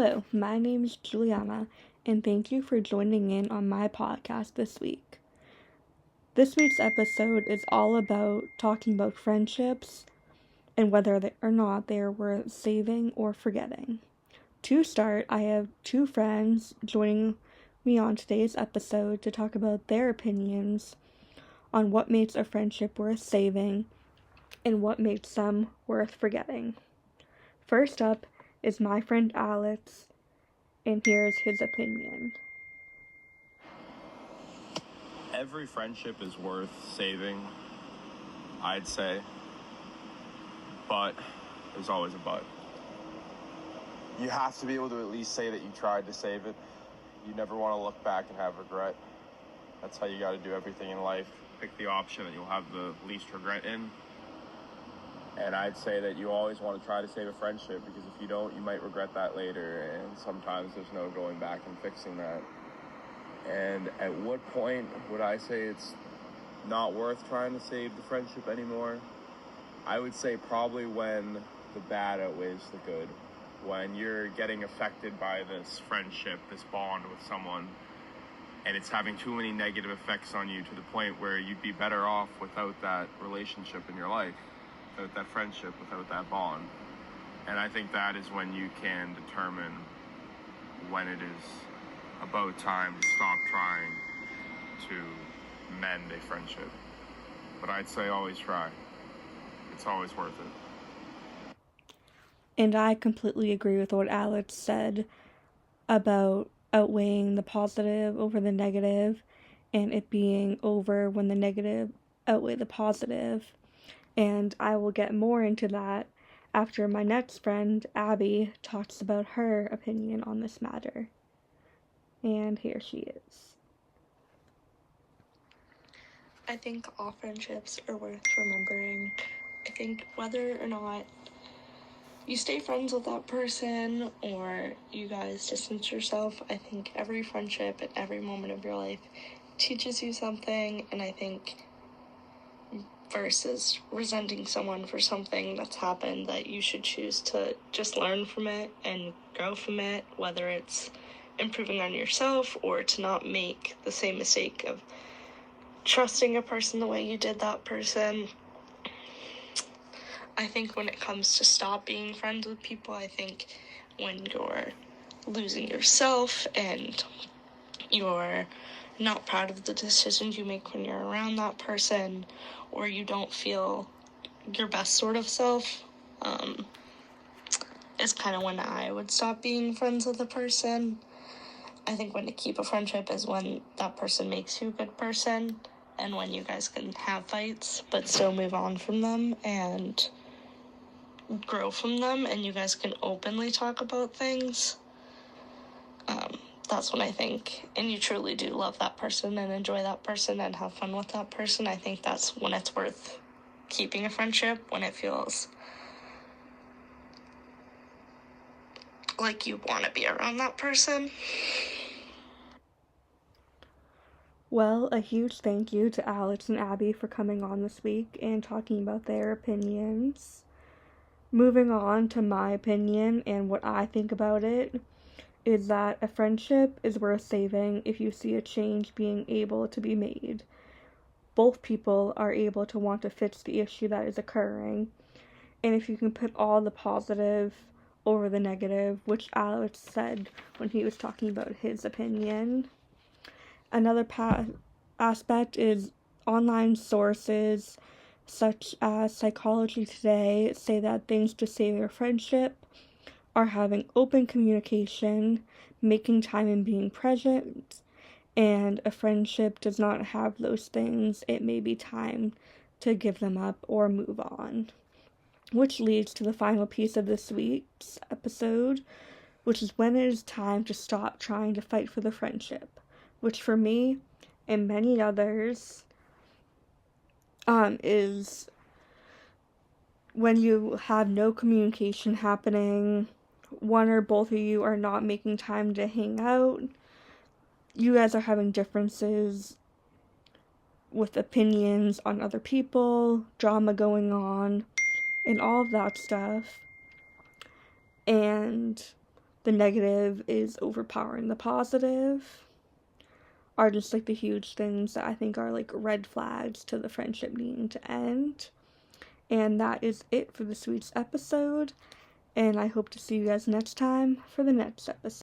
Hello, my name is Juliana, and thank you for joining in on my podcast this week. This week's episode is all about talking about friendships and whether or not they are worth saving or forgetting. To start, I have two friends joining me on today's episode to talk about their opinions on what makes a friendship worth saving and what makes them worth forgetting. First up is my friend Alex, and here's his opinion. Every friendship is worth saving, I'd say, but there's always a but. You have to be able to at least say that you tried to save it. You never want to look back and have regret. That's how you got to do everything in life. Pick the option that you'll have the least regret in. And I'd say that you always want to try to save a friendship, because if you don't, you might regret that later, and sometimes there's no going back and fixing that. And at what point would I say it's not worth trying to save the friendship anymore? I would say probably when the bad outweighs the good. When you're getting affected by this friendship, this bond with someone, and it's having too many negative effects on you to the point where you'd be better off without that relationship in your life, without that friendship, without that bond. And I think that is when you can determine when it is about time to stop trying to mend a friendship. But I'd say always try. It's always worth it. And I completely agree with what Alex said about outweighing the positive over the negative, and it being over when the negative outweigh the positive. And I will get more into that after my next friend, Abby, talks about her opinion on this matter. And here she is. I think all friendships are worth remembering. I think whether or not you stay friends with that person or you guys distance yourself, I think every friendship at every moment of your life teaches you something, and I think versus resenting someone for something that's happened, that you should choose to just learn from it and grow from it, whether it's improving on yourself or to not make the same mistake of trusting a person the way you did that person. I think when it comes to stop being friends with people, I think when you're losing yourself and you're not proud of the decisions you make when you're around that person, or you don't feel your best sort of self, is kind of when I would stop being friends with a person. I think when to keep a friendship is when that person makes you a good person, and when you guys can have fights but still move on from them and grow from them, and you guys can openly talk about things. That's when I think, and you truly do love that person and enjoy that person and have fun with that person, I think that's when it's worth keeping a friendship, when it feels like you want to be around that person. Well, a huge thank you to Alex and Abby for coming on this week and talking about their opinions. Moving on to my opinion and what I think about it, is that a friendship is worth saving if you see a change being able to be made. Both people are able to want to fix the issue that is occurring, and if you can put all the positive over the negative, which Alex said when he was talking about his opinion. Another aspect is online sources such as Psychology Today say that things to save your friendship are having open communication, making time and being present, and a friendship does not have those things. It may be time to give them up or move on. Which leads to the final piece of this week's episode, which is when it is time to stop trying to fight for the friendship, which for me and many others is when you have no communication happening, one or both of you are not making time to hang out, you guys are having differences with opinions on other people, drama going on, and all of that stuff. And the negative is overpowering the positive are just like the huge things that I think are like red flags to the friendship needing to end. And that is it for this week's episode. And I hope to see you guys next time for the next episode.